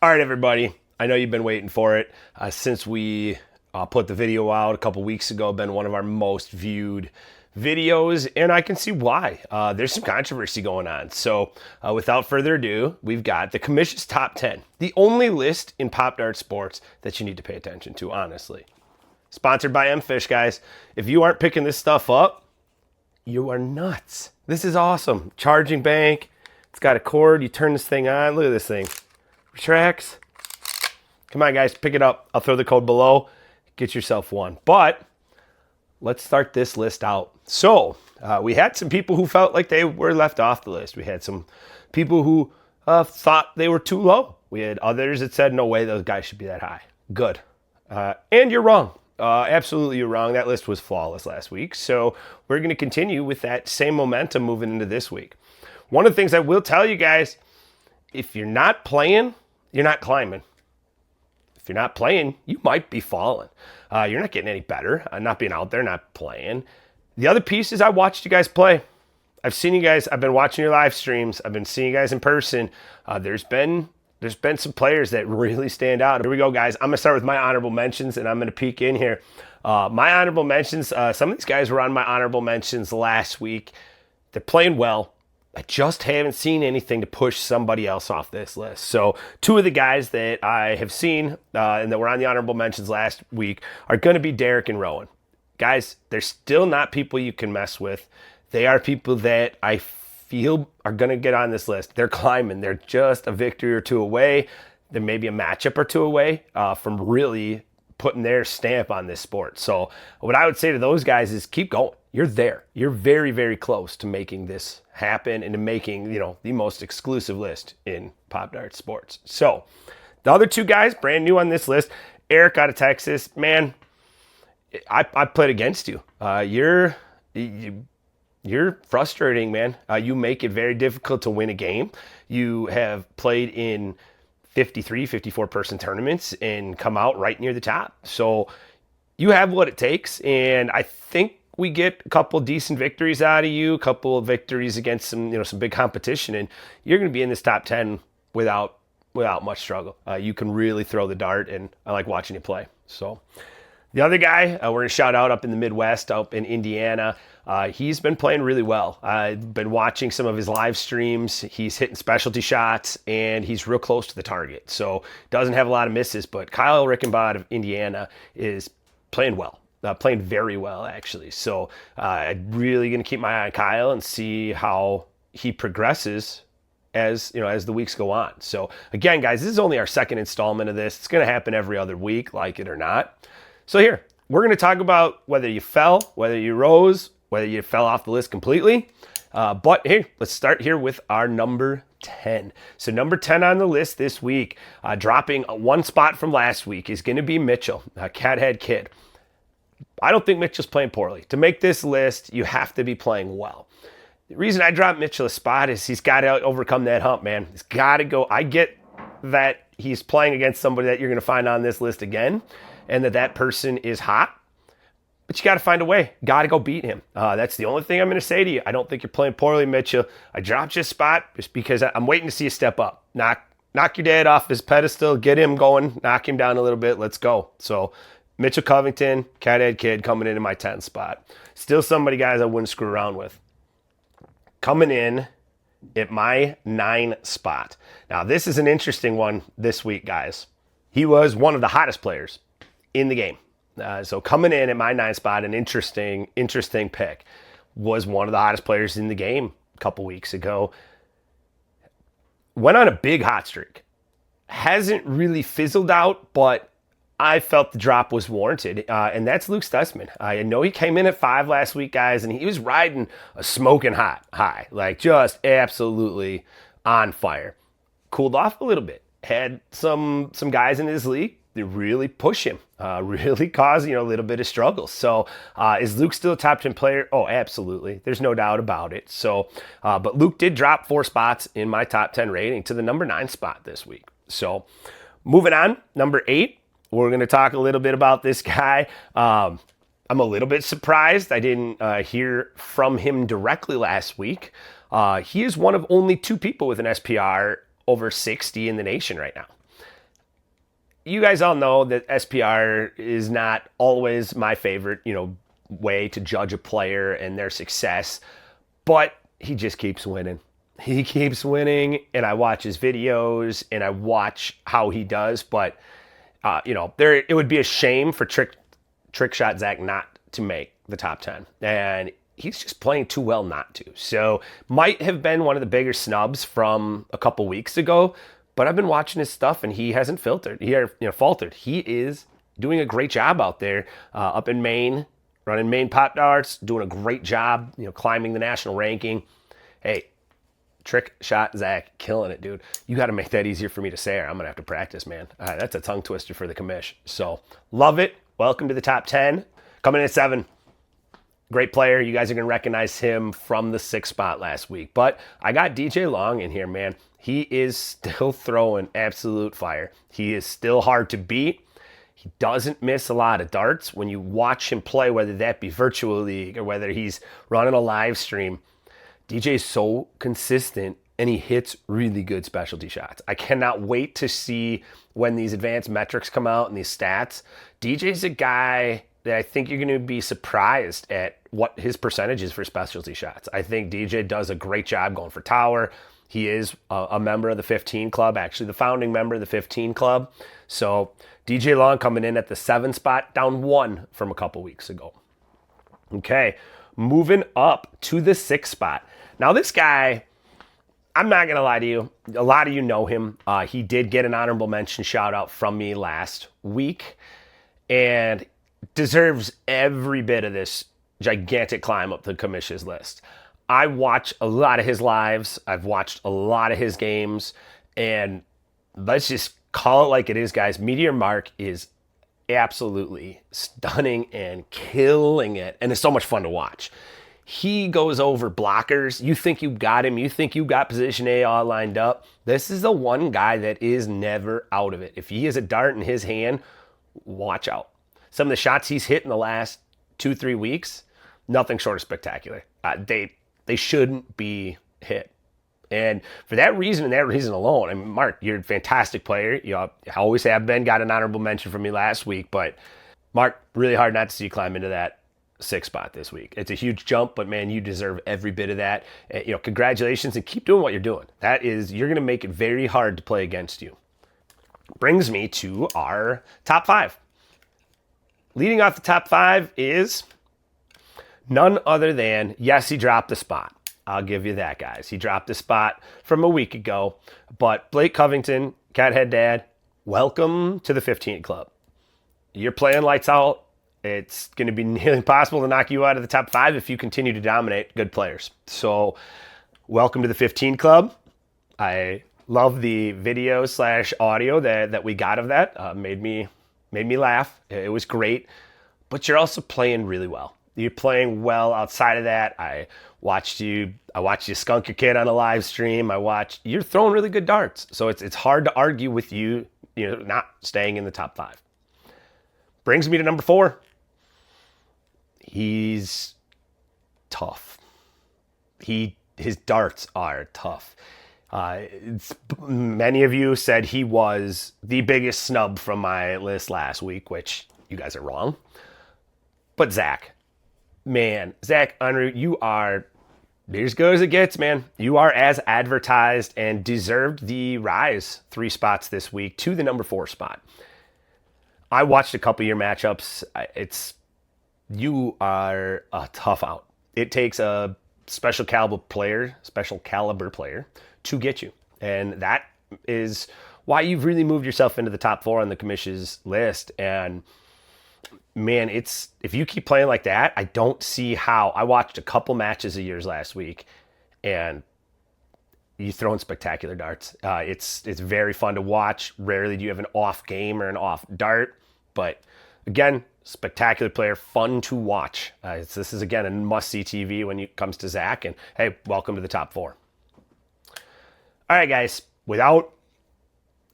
All right, everybody. I know you've been waiting for it since we put the video out a couple weeks ago. Been one of our most viewed videos, and I can see why. There's some controversy going on. So, without further ado, we've got the COMMISH'S top 10, the only list in Pop Dart sports that you need to pay attention to. Honestly, sponsored by M-Fish, guys. If you aren't picking this stuff up, you are nuts. This is awesome. Charging bank. It's got a cord. You turn this thing on. Look at this thing. Retracts. Come on, guys, pick it up. I'll throw the code below. Get yourself one. But let's start this list out. So we had some people who felt like they were left off the list. We had some people who thought they were too low. We had others that said, no way, those guys should be that high. Good. And you're wrong. Absolutely, you're wrong. That list was flawless last week. So we're going to continue with that same momentum moving into this week. One of the things I will tell you guys, if you're not playing, you're not climbing. If you're not playing, you might be falling. You're not getting any better. Not being out there, not playing. The other piece is I watched you guys play. I've seen you guys. I've been watching your live streams. I've been seeing you guys in person. There's been some players that really stand out. Here we go, guys. I'm going to start with my honorable mentions, and I'm going to peek in here. My honorable mentions, some of these guys were on my honorable mentions last week. They're playing well. I just haven't seen anything to push somebody else off this list. So two of the guys that I have seen and that were on the honorable mentions last week are going to be Derek and Rowan. Guys, they're still not people you can mess with. They are people that I feel are going to get on this list. They're climbing. They're just a victory or two away. They're maybe a matchup or two away from really putting their stamp on this sport. So what I would say to those guys is keep going. You're there. You're very, very close to making this happen and to making, the most exclusive list in Pop Dart sports. So the other two guys, brand new on this list, Eric out of Texas, man, I played against you. You're frustrating, man. You make it very difficult to win a game. You have played in 53, 54 person tournaments and come out right near the top. So you have what it takes. And I think we get a couple decent victories out of you, a couple of victories against some big competition, and you're going to be in this top 10 without much struggle. You can really throw the dart, and I like watching you play. So the other guy, we're going to shout out up in the Midwest, up in Indiana. He's been playing really well. I've been watching some of his live streams. He's hitting specialty shots, and he's real close to the target. So doesn't have a lot of misses, but Kyle Rickenbach of Indiana is playing well. Playing very well, actually. So I'm really going to keep my eye on Kyle and see how he progresses as the weeks go on. So again, guys, this is only our second installment of this. It's going to happen every other week, like it or not. So here, we're going to talk about whether you fell, whether you rose, whether you fell off the list completely. But hey, let's start here with our number 10. So number 10 on the list this week, dropping one spot from last week, is going to be Mitchell, Cathead Kid. I don't think Mitchell's playing poorly. To make this list, you have to be playing well. The reason I dropped Mitchell a spot is he's got to overcome that hump, man. He's got to go. I get that he's playing against somebody that you're going to find on this list again, and that person is hot, but you got to find a way. Got to go beat him. That's the only thing I'm going to say to you. I don't think you're playing poorly, Mitchell. I dropped you a spot just because I'm waiting to see you step up. Knock your dad off his pedestal, get him going, knock him down a little bit. Let's go. So Mitchell Covington, Cathead Kid, coming into my 10th spot. Still somebody, guys, I wouldn't screw around with. Coming in at my 9 spot. Now, this is an interesting one this week, guys. He was one of the hottest players in the game. So coming in at my 9 spot, an interesting pick. Was one of the hottest players in the game a couple weeks ago. Went on a big hot streak. Hasn't really fizzled out, but I felt the drop was warranted, and that's Luke Stutzman. I know he came in at 5 last week, guys, and he was riding a smoking hot high, like just absolutely on fire. Cooled off a little bit. Had some guys in his league that really push him, really cause a little bit of struggle. So is Luke still a top 10 player? Oh, absolutely. There's no doubt about it. So, but Luke did drop 4 spots in my top 10 rating to the number 9 spot this week. So moving on, number 8. We're going to talk a little bit about this guy. I'm a little bit surprised I didn't hear from him directly last week. He is one of only 2 people with an SPR over 60 in the nation right now. you guys all know that SPR is not always my favorite, way to judge a player and their success, but he just keeps winning. He keeps winning, and I watch his videos and I watch how he does, but it would be a shame for trick shot Zach not to make the top 10, and he's just playing too well not to. So might have been one of the bigger snubs from a couple weeks ago, but I've been watching his stuff and he hasn't faltered. He is doing a great job out there up in Maine, running Maine pop darts, doing a great job, climbing the national ranking. Hey, trick shot Zach, killing it, dude. You got to make that easier for me to say, or I'm gonna have to practice, man. That's a tongue twister for the commish. So love it. Welcome to the top 10. Coming in at 7. Great player. You guys are going to recognize him from the 6th spot last week. But I got DJ Long in here, man. He is still throwing absolute fire. He is still hard to beat. He doesn't miss a lot of darts. When you watch him play, whether that be virtual league or whether he's running a live stream, DJ is so consistent and he hits really good specialty shots. I cannot wait to see when these advanced metrics come out and these stats. DJ's a guy that I think you're going to be surprised at what his percentage is for specialty shots. I think DJ does a great job going for tower. He is a member of the 15 club, actually the founding member of the 15 club. So DJ Long coming in at the 7th spot, down 1 from a couple weeks ago. Okay, moving up to the 6th spot. Now this guy, I'm not going to lie to you. A lot of you know him. He did get an honorable mention shout out from me last week and deserves every bit of this gigantic climb up the COMMISH'S list. I watch a lot of his lives. I've watched a lot of his games, and let's just call it like it is, guys. Meteor Mark is absolutely stunning and killing it, and it's so much fun to watch. He goes over blockers. You think you got him. You think you got position A all lined up. This is the one guy that is never out of it. If he has a dart in his hand, watch out. Some of the shots he's hit in the last 2-3 weeks, nothing short of spectacular. They shouldn't be hit. And for that reason and that reason alone, I mean, Mark, you're a fantastic player. You always have been. Got an honorable mention from me last week. But, Mark, really hard not to see you climb into that 6th spot this week. It's a huge jump, but, man, you deserve every bit of that. Congratulations, and keep doing what you're doing. You're going to make it very hard to play against you. Brings me to our top 5. Leading off the top 5 is none other than, yes, he dropped a spot. I'll give you that, guys. He dropped a spot from a week ago. But Blake Covington, Cathead Dad, welcome to the 15 Club. You're playing lights out. It's going to be nearly impossible to knock you out of the top 5 if you continue to dominate good players. So welcome to the 15 Club. I love the video / audio that we got of that. Made me laugh. It was great. But you're also playing really well. You're playing well outside of that. I watched you skunk your kid on a live stream. You're throwing really good darts. So it's hard to argue with you not staying in the top 5. Brings me to number 4. He's tough. His darts are tough. Many of you said he was the biggest snub from my list last week, which you guys are wrong. But Zach, Unruh, you are as good as it gets, man. You are as advertised and deserved the rise 3 spots this week to the number 4 spot. I watched a couple of your matchups. You are a tough out. It takes a special caliber player to get you. And that is why you've really moved yourself into the top 4 on the COMMISH'S list. And man, if you keep playing like that, I don't see how. I watched a couple matches of yours last week, and you throwing spectacular darts. It's very fun to watch. Rarely do you have an off game or an off dart, but again, spectacular player, fun to watch. This is again a must-see TV when it comes to Zach. And hey, welcome to the top 4. All right, guys. Without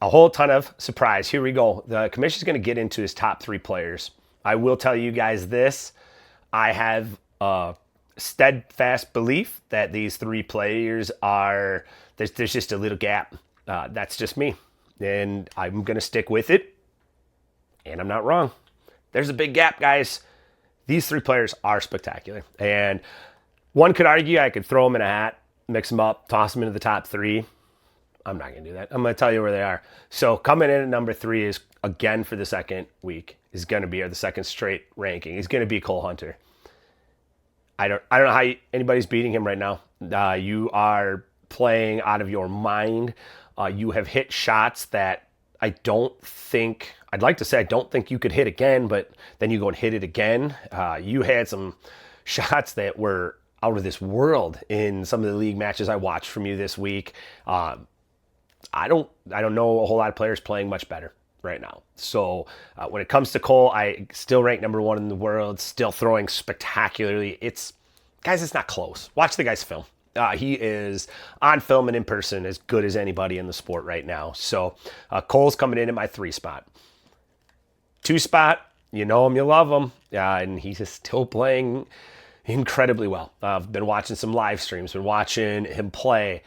a whole ton of surprise, here we go. The COMMISH'S going to get into his top 3 players. I will tell you guys this. I have a steadfast belief that these 3 players are, there's just a little gap. That's just me. And I'm going to stick with it. And I'm not wrong. There's a big gap, guys. These three players are spectacular. And one could argue I could throw them in a hat, mix them up, toss them into the top three. I'm not going to do that. I'm going to tell you where they are. So coming in at number 3 is, again for the second week, is going to be, or the second straight ranking, is going to be Cole Hunter. I don't know how anybody's beating him right now. You are playing out of your mind. You have hit shots that I don't think, I'd like to say I don't think you could hit again, but then you go and hit it again. You had some shots that were out of this world in some of the league matches I watched from you this week. I don't know a whole lot of players playing much better right now. So when it comes to Cole, I still rank number 1 in the world, still throwing spectacularly. It's not close. Watch the guy's film. He is on film and in person as good as anybody in the sport right now. So Cole's coming in at my 3 spot. 2 spot, you know him, you love him. And he's still playing incredibly well. I've been watching some live streams, been watching him play.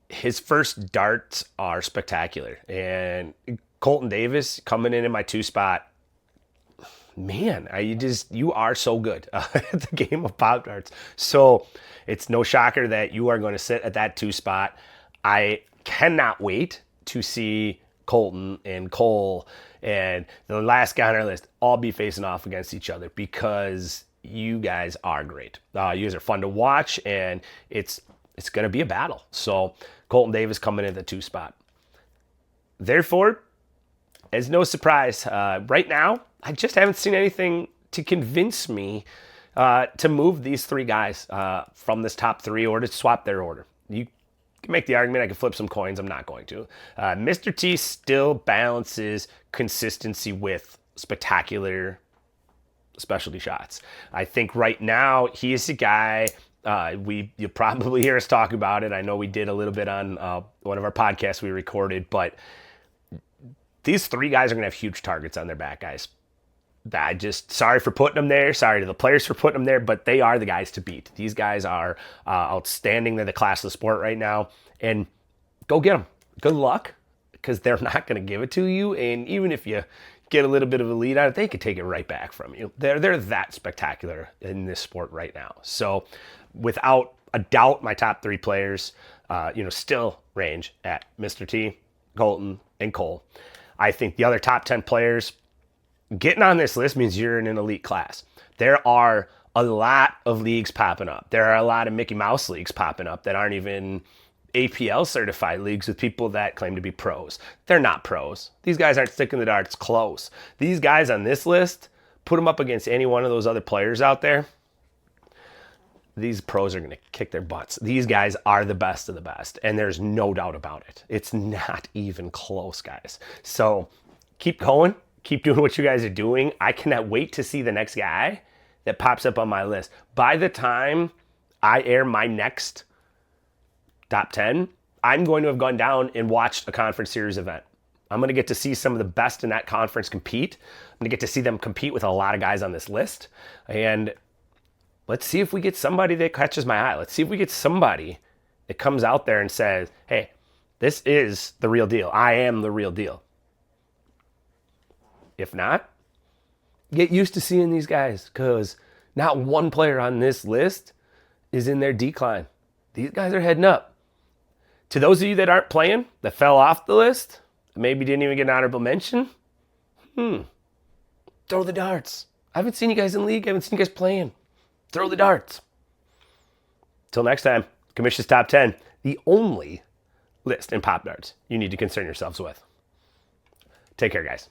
His first darts are spectacular. And Colton Davis coming in my 2 spot. Man, you are so good at the game of Pop Darts. So it's no shocker that you are going to sit at that 2 spot. I cannot wait to see Colton and Cole and the last guy on our list all be facing off against each other, because you guys are great. You guys are fun to watch, and it's going to be a battle. So Colton Davis coming in at the 2 spot. Therefore, it's no surprise. Right now, I just haven't seen anything to convince me to move these 3 guys from this top 3 or to swap their order. You can make the argument I can flip some coins. I'm not going to. Mr. T still balances consistency with spectacular specialty shots. I think right now he is the guy. You'll probably hear us talk about it. I know we did a little bit on one of our podcasts we recorded, but these 3 guys are going to have huge targets on their back, guys. Sorry for putting them there. Sorry to the players for putting them there, but they are the guys to beat. These guys are outstanding. They're the class of the sport right now, and go get them. Good luck, because they're not going to give it to you. And even if you get a little bit of a lead on it, they could take it right back from you. They're that spectacular in this sport right now. So without a doubt, my top 3 players, still range at Mr. T, Colton, and Cole. I think the other top 10 players, getting on this list means you're in an elite class. There are a lot of leagues popping up. There are a lot of Mickey Mouse leagues popping up that aren't even APL certified leagues with people that claim to be pros. They're not pros. These guys aren't sticking the darts close. These guys on this list, put them up against any one of those other players out there, these pros are going to kick their butts. These guys are the best of the best, and there's no doubt about it. It's not even close, guys. So keep going. Keep doing what you guys are doing. I cannot wait to see the next guy that pops up on my list. By the time I air my next top 10, I'm going to have gone down and watched a conference series event. I'm going to get to see some of the best in that conference compete. I'm going to get to see them compete with a lot of guys on this list. And let's see if we get somebody that catches my eye. Let's see if we get somebody that comes out there and says, hey, this is the real deal. I am the real deal. If not, get used to seeing these guys, because not one player on this list is in their decline. These guys are heading up. To those of you that aren't playing, that fell off the list, maybe didn't even get an honorable mention, throw the darts. I haven't seen you guys in league. I haven't seen you guys playing. Throw the darts. Till next time, COMMISH'S Top 10, the only list in Pop Darts you need to concern yourselves with. Take care, guys.